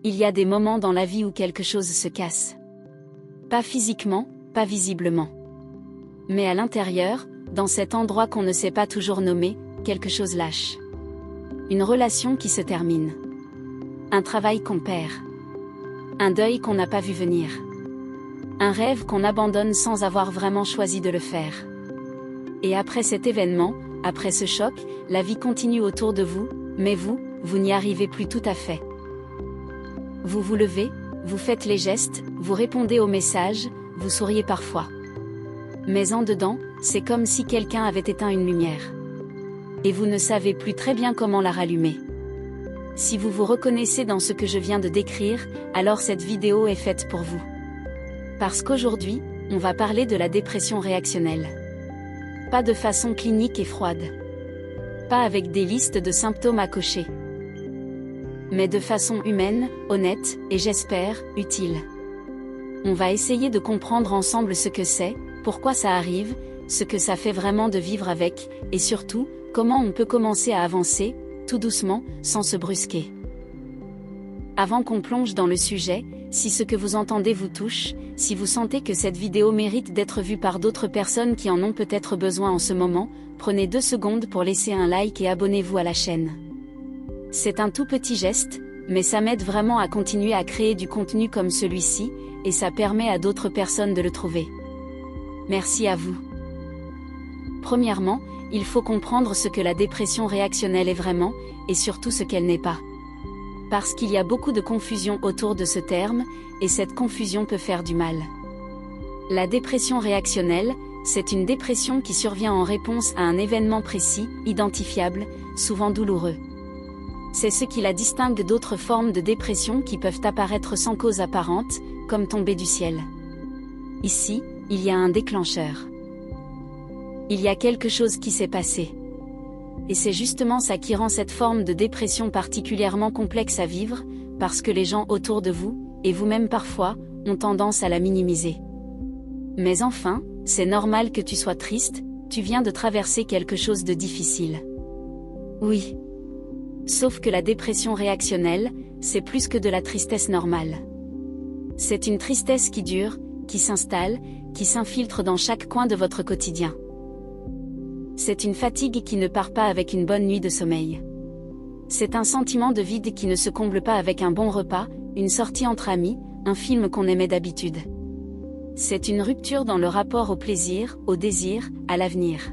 Il y a des moments dans la vie où quelque chose se casse. Pas physiquement, pas visiblement. Mais à l'intérieur, dans cet endroit qu'on ne sait pas toujours nommer, quelque chose lâche. Une relation qui se termine. Un travail qu'on perd. Un deuil qu'on n'a pas vu venir. Un rêve qu'on abandonne sans avoir vraiment choisi de le faire. Et après cet événement, après ce choc, la vie continue autour de vous, mais vous n'y arrivez plus tout à fait. Vous vous levez, vous faites les gestes, vous répondez aux messages, vous souriez parfois. Mais en dedans, c'est comme si quelqu'un avait éteint une lumière. Et vous ne savez plus très bien comment la rallumer. Si vous vous reconnaissez dans ce que je viens de décrire, alors cette vidéo est faite pour vous. Parce qu'aujourd'hui, on va parler de la dépression réactionnelle. Pas de façon clinique et froide. Pas avec des listes de symptômes à cocher. Mais de façon humaine, honnête, et j'espère, utile. On va essayer de comprendre ensemble ce que c'est, pourquoi ça arrive, ce que ça fait vraiment de vivre avec, et surtout, comment on peut commencer à avancer, tout doucement, sans se brusquer. Avant qu'on plonge dans le sujet, si ce que vous entendez vous touche, si vous sentez que cette vidéo mérite d'être vue par d'autres personnes qui en ont peut-être besoin en ce moment, prenez 2 secondes pour laisser un like et abonnez-vous à la chaîne. C'est un tout petit geste, mais ça m'aide vraiment à continuer à créer du contenu comme celui-ci, et ça permet à d'autres personnes de le trouver. Merci à vous. Premièrement, il faut comprendre ce que la dépression réactionnelle est vraiment, et surtout ce qu'elle n'est pas. Parce qu'il y a beaucoup de confusion autour de ce terme, et cette confusion peut faire du mal. La dépression réactionnelle, c'est une dépression qui survient en réponse à un événement précis, identifiable, souvent douloureux. C'est ce qui la distingue d'autres formes de dépression qui peuvent apparaître sans cause apparente, comme tomber du ciel. Ici, il y a un déclencheur. Il y a quelque chose qui s'est passé. Et c'est justement ça qui rend cette forme de dépression particulièrement complexe à vivre, parce que les gens autour de vous, et vous-même parfois, ont tendance à la minimiser. Mais enfin, c'est normal que tu sois triste, tu viens de traverser quelque chose de difficile. Oui. Sauf que la dépression réactionnelle, c'est plus que de la tristesse normale. C'est une tristesse qui dure, qui s'installe, qui s'infiltre dans chaque coin de votre quotidien. C'est une fatigue qui ne part pas avec une bonne nuit de sommeil. C'est un sentiment de vide qui ne se comble pas avec un bon repas, une sortie entre amis, un film qu'on aimait d'habitude. C'est une rupture dans le rapport au plaisir, au désir, à l'avenir.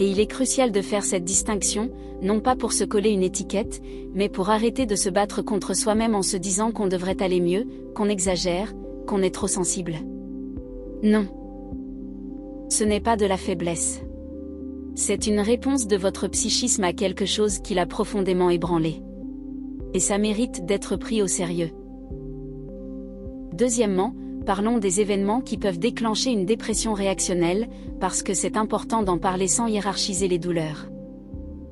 Et il est crucial de faire cette distinction, non pas pour se coller une étiquette, mais pour arrêter de se battre contre soi-même en se disant qu'on devrait aller mieux, qu'on exagère, qu'on est trop sensible. Non. Ce n'est pas de la faiblesse. C'est une réponse de votre psychisme à quelque chose qui l'a profondément ébranlé. Et ça mérite d'être pris au sérieux. Deuxièmement, parlons des événements qui peuvent déclencher une dépression réactionnelle, parce que c'est important d'en parler sans hiérarchiser les douleurs.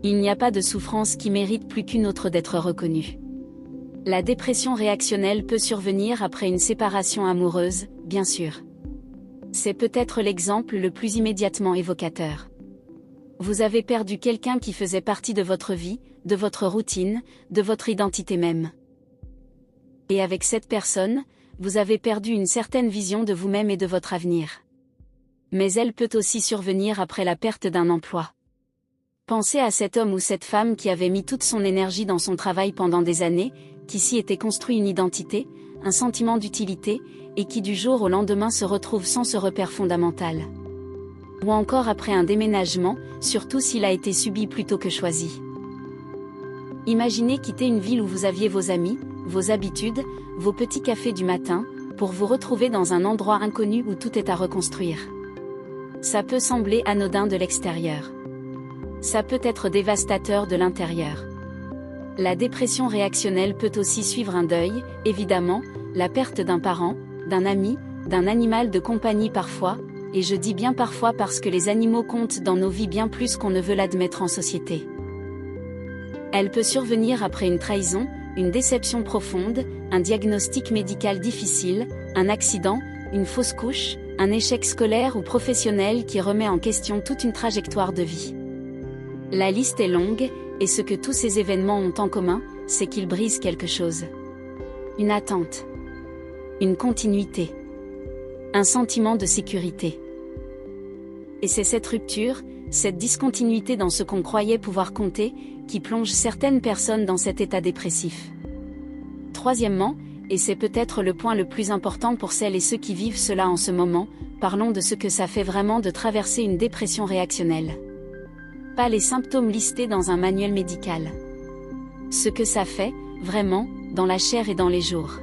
Il n'y a pas de souffrance qui mérite plus qu'une autre d'être reconnue. La dépression réactionnelle peut survenir après une séparation amoureuse, bien sûr. C'est peut-être l'exemple le plus immédiatement évocateur. Vous avez perdu quelqu'un qui faisait partie de votre vie, de votre routine, de votre identité même. Et avec cette personne, vous avez perdu une certaine vision de vous-même et de votre avenir. Mais elle peut aussi survenir après la perte d'un emploi. Pensez à cet homme ou cette femme qui avait mis toute son énergie dans son travail pendant des années, qui s'y était construit une identité, un sentiment d'utilité, et qui du jour au lendemain se retrouve sans ce repère fondamental. Ou encore après un déménagement, surtout s'il a été subi plutôt que choisi. Imaginez quitter une ville où vous aviez vos amis, vos habitudes, vos petits cafés du matin, pour vous retrouver dans un endroit inconnu où tout est à reconstruire. Ça peut sembler anodin de l'extérieur. Ça peut être dévastateur de l'intérieur. La dépression réactionnelle peut aussi suivre un deuil, évidemment, la perte d'un parent, d'un ami, d'un animal de compagnie parfois, et je dis bien parfois parce que les animaux comptent dans nos vies bien plus qu'on ne veut l'admettre en société. Elle peut survenir après une trahison, une déception profonde, un diagnostic médical difficile, un accident, une fausse couche, un échec scolaire ou professionnel qui remet en question toute une trajectoire de vie. La liste est longue, et ce que tous ces événements ont en commun, c'est qu'ils brisent quelque chose. une attente, une continuité, un sentiment de sécurité. Et c'est cette rupture, cette discontinuité dans ce qu'on croyait pouvoir compter, qui plonge certaines personnes dans cet état dépressif. Troisièmement, et c'est peut-être le point le plus important pour celles et ceux qui vivent cela en ce moment, parlons de ce que ça fait vraiment de traverser une dépression réactionnelle. Pas les symptômes listés dans un manuel médical. Ce que ça fait, vraiment, dans la chair et dans les jours.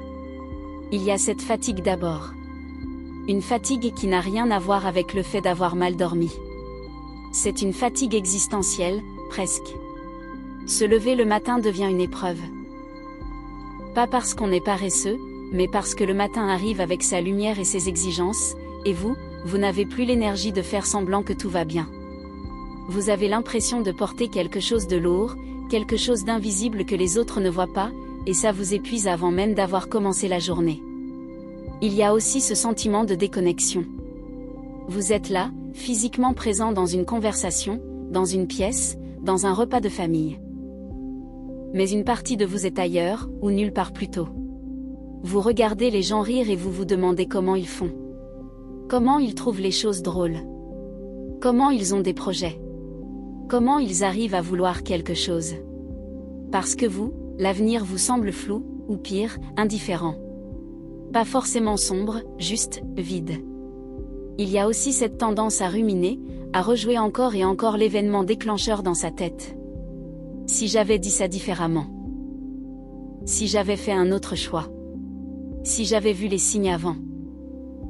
Il y a cette fatigue d'abord. Une fatigue qui n'a rien à voir avec le fait d'avoir mal dormi. C'est une fatigue existentielle, presque. Se lever le matin devient une épreuve. Pas parce qu'on est paresseux, mais parce que le matin arrive avec sa lumière et ses exigences, et vous n'avez plus l'énergie de faire semblant que tout va bien. Vous avez l'impression de porter quelque chose de lourd, quelque chose d'invisible que les autres ne voient pas, et ça vous épuise avant même d'avoir commencé la journée. Il y a aussi ce sentiment de déconnexion. Vous êtes là, physiquement présent dans une conversation, dans une pièce, dans un repas de famille. Mais une partie de vous est ailleurs, ou nulle part plutôt. Vous regardez les gens rire et vous vous demandez comment ils font. Comment ils trouvent les choses drôles. Comment ils ont des projets. Comment ils arrivent à vouloir quelque chose. Parce que vous, l'avenir vous semble flou, ou pire, indifférent. Pas forcément sombre, juste, vide. Il y a aussi cette tendance à ruminer, à rejouer encore et encore l'événement déclencheur dans sa tête. Si j'avais dit ça différemment. Si j'avais fait un autre choix. Si j'avais vu les signes avant.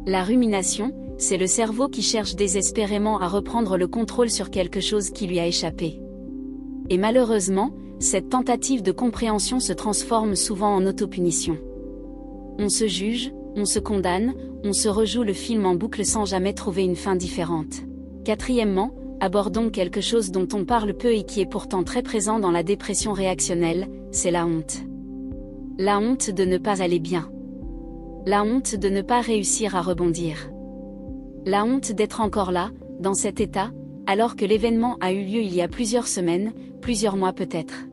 La rumination, c'est le cerveau qui cherche désespérément à reprendre le contrôle sur quelque chose qui lui a échappé. Et malheureusement, cette tentative de compréhension se transforme souvent en autopunition. On se juge, on se condamne, on se rejoue le film en boucle sans jamais trouver une fin différente. Quatrièmement, abordons quelque chose dont on parle peu et qui est pourtant très présent dans la dépression réactionnelle, c'est la honte. La honte de ne pas aller bien. La honte de ne pas réussir à rebondir. La honte d'être encore là, dans cet état, alors que l'événement a eu lieu il y a plusieurs semaines, plusieurs mois peut-être.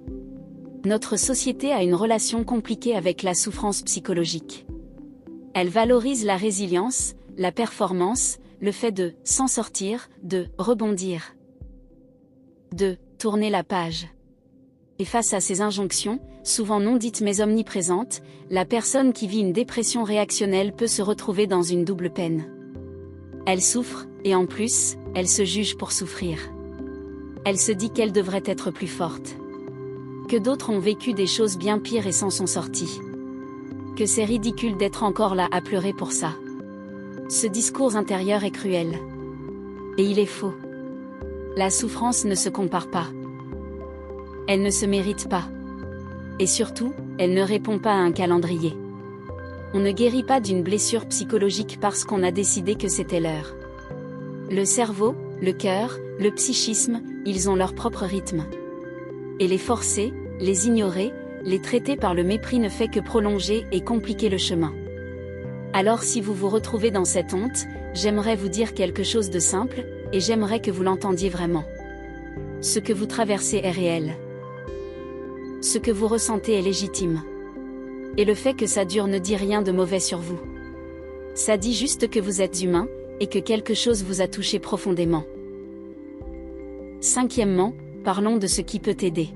Notre société a une relation compliquée avec la souffrance psychologique. Elle valorise la résilience, la performance, le fait de s'en sortir, de rebondir, de tourner la page. Et face à ces injonctions, souvent non dites mais omniprésentes, la personne qui vit une dépression réactionnelle peut se retrouver dans une double peine. Elle souffre, et en plus, elle se juge pour souffrir. Elle se dit qu'elle devrait être plus forte. Que d'autres ont vécu des choses bien pires et s'en sont sortis. Que c'est ridicule d'être encore là à pleurer pour ça. Ce discours intérieur est cruel. Et il est faux. La souffrance ne se compare pas. Elle ne se mérite pas. Et surtout, elle ne répond pas à un calendrier. On ne guérit pas d'une blessure psychologique parce qu'on a décidé que c'était l'heure. Le cerveau, le cœur, le psychisme, ils ont leur propre rythme. Et les forcer, les ignorer, les traiter par le mépris ne fait que prolonger et compliquer le chemin. Alors si vous vous retrouvez dans cette honte, j'aimerais vous dire quelque chose de simple, et j'aimerais que vous l'entendiez vraiment. Ce que vous traversez est réel. Ce que vous ressentez est légitime. Et le fait que ça dure ne dit rien de mauvais sur vous. Ça dit juste que vous êtes humain, et que quelque chose vous a touché profondément. Cinquièmement, parlons de ce qui peut t'aider.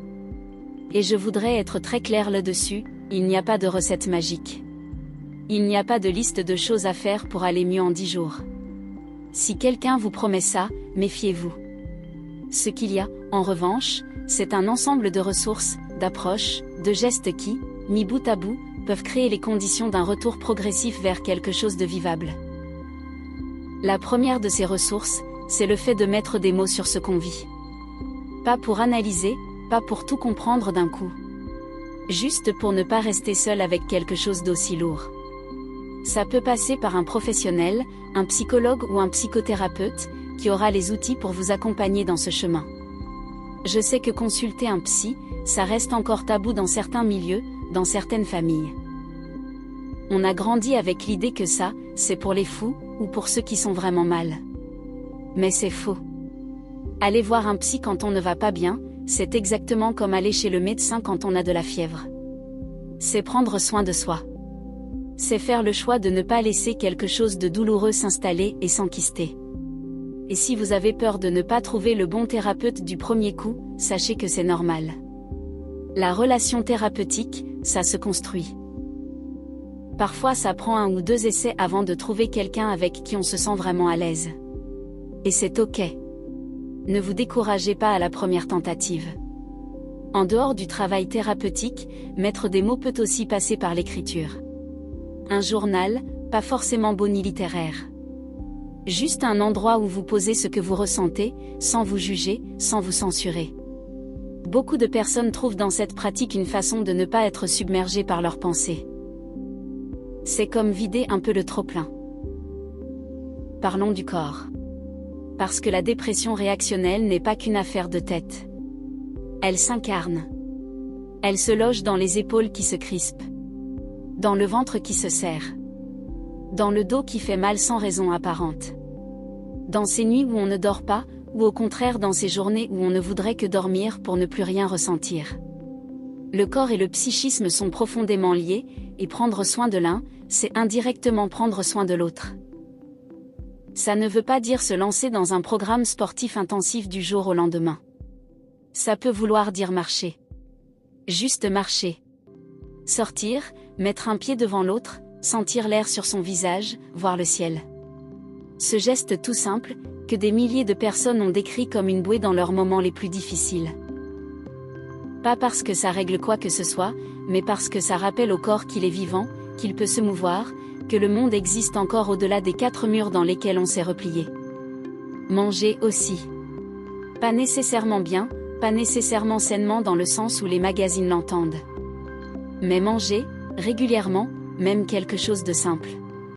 Et je voudrais être très clair là-dessus, il n'y a pas de recette magique. Il n'y a pas de liste de choses à faire pour aller mieux en 10 jours. Si quelqu'un vous promet ça, méfiez-vous. Ce qu'il y a, en revanche, c'est un ensemble de ressources, d'approches, de gestes qui, mis bout à bout, peuvent créer les conditions d'un retour progressif vers quelque chose de vivable. La première de ces ressources, c'est le fait de mettre des mots sur ce qu'on vit. Pas pour analyser, pas pour tout comprendre d'un coup. Juste pour ne pas rester seul avec quelque chose d'aussi lourd. Ça peut passer par un professionnel, un psychologue ou un psychothérapeute, qui aura les outils pour vous accompagner dans ce chemin. Je sais que consulter un psy, ça reste encore tabou dans certains milieux, dans certaines familles. On a grandi avec l'idée que ça, c'est pour les fous, ou pour ceux qui sont vraiment mal. Mais c'est faux. Aller voir un psy quand on ne va pas bien, c'est exactement comme aller chez le médecin quand on a de la fièvre. C'est prendre soin de soi. C'est faire le choix de ne pas laisser quelque chose de douloureux s'installer et s'enquister. Et si vous avez peur de ne pas trouver le bon thérapeute du premier coup, sachez que c'est normal. La relation thérapeutique, ça se construit. Parfois ça prend 1 ou 2 essais avant de trouver quelqu'un avec qui on se sent vraiment à l'aise. Et c'est ok. Ne vous découragez pas à la première tentative. En dehors du travail thérapeutique, mettre des mots peut aussi passer par l'écriture. Un journal, pas forcément beau ni littéraire. Juste un endroit où vous posez ce que vous ressentez, sans vous juger, sans vous censurer. Beaucoup de personnes trouvent dans cette pratique une façon de ne pas être submergées par leurs pensées. C'est comme vider un peu le trop-plein. Parlons du corps. Parce que la dépression réactionnelle n'est pas qu'une affaire de tête. Elle s'incarne. Elle se loge dans les épaules qui se crispent. Dans le ventre qui se serre. Dans le dos qui fait mal sans raison apparente. Dans ces nuits où on ne dort pas, ou au contraire dans ces journées où on ne voudrait que dormir pour ne plus rien ressentir. Le corps et le psychisme sont profondément liés, et prendre soin de l'un, c'est indirectement prendre soin de l'autre. Ça ne veut pas dire se lancer dans un programme sportif intensif du jour au lendemain. Ça peut vouloir dire marcher. Juste marcher. Sortir, mettre un pied devant l'autre, sentir l'air sur son visage, voir le ciel. Ce geste tout simple, que des milliers de personnes ont décrit comme une bouée dans leurs moments les plus difficiles. Pas parce que ça règle quoi que ce soit, mais parce que ça rappelle au corps qu'il est vivant, qu'il peut se mouvoir, que le monde existe encore au-delà des 4 murs dans lesquels on s'est replié. Manger aussi. Pas nécessairement bien, pas nécessairement sainement dans le sens où les magazines l'entendent. Mais manger, régulièrement, même quelque chose de simple.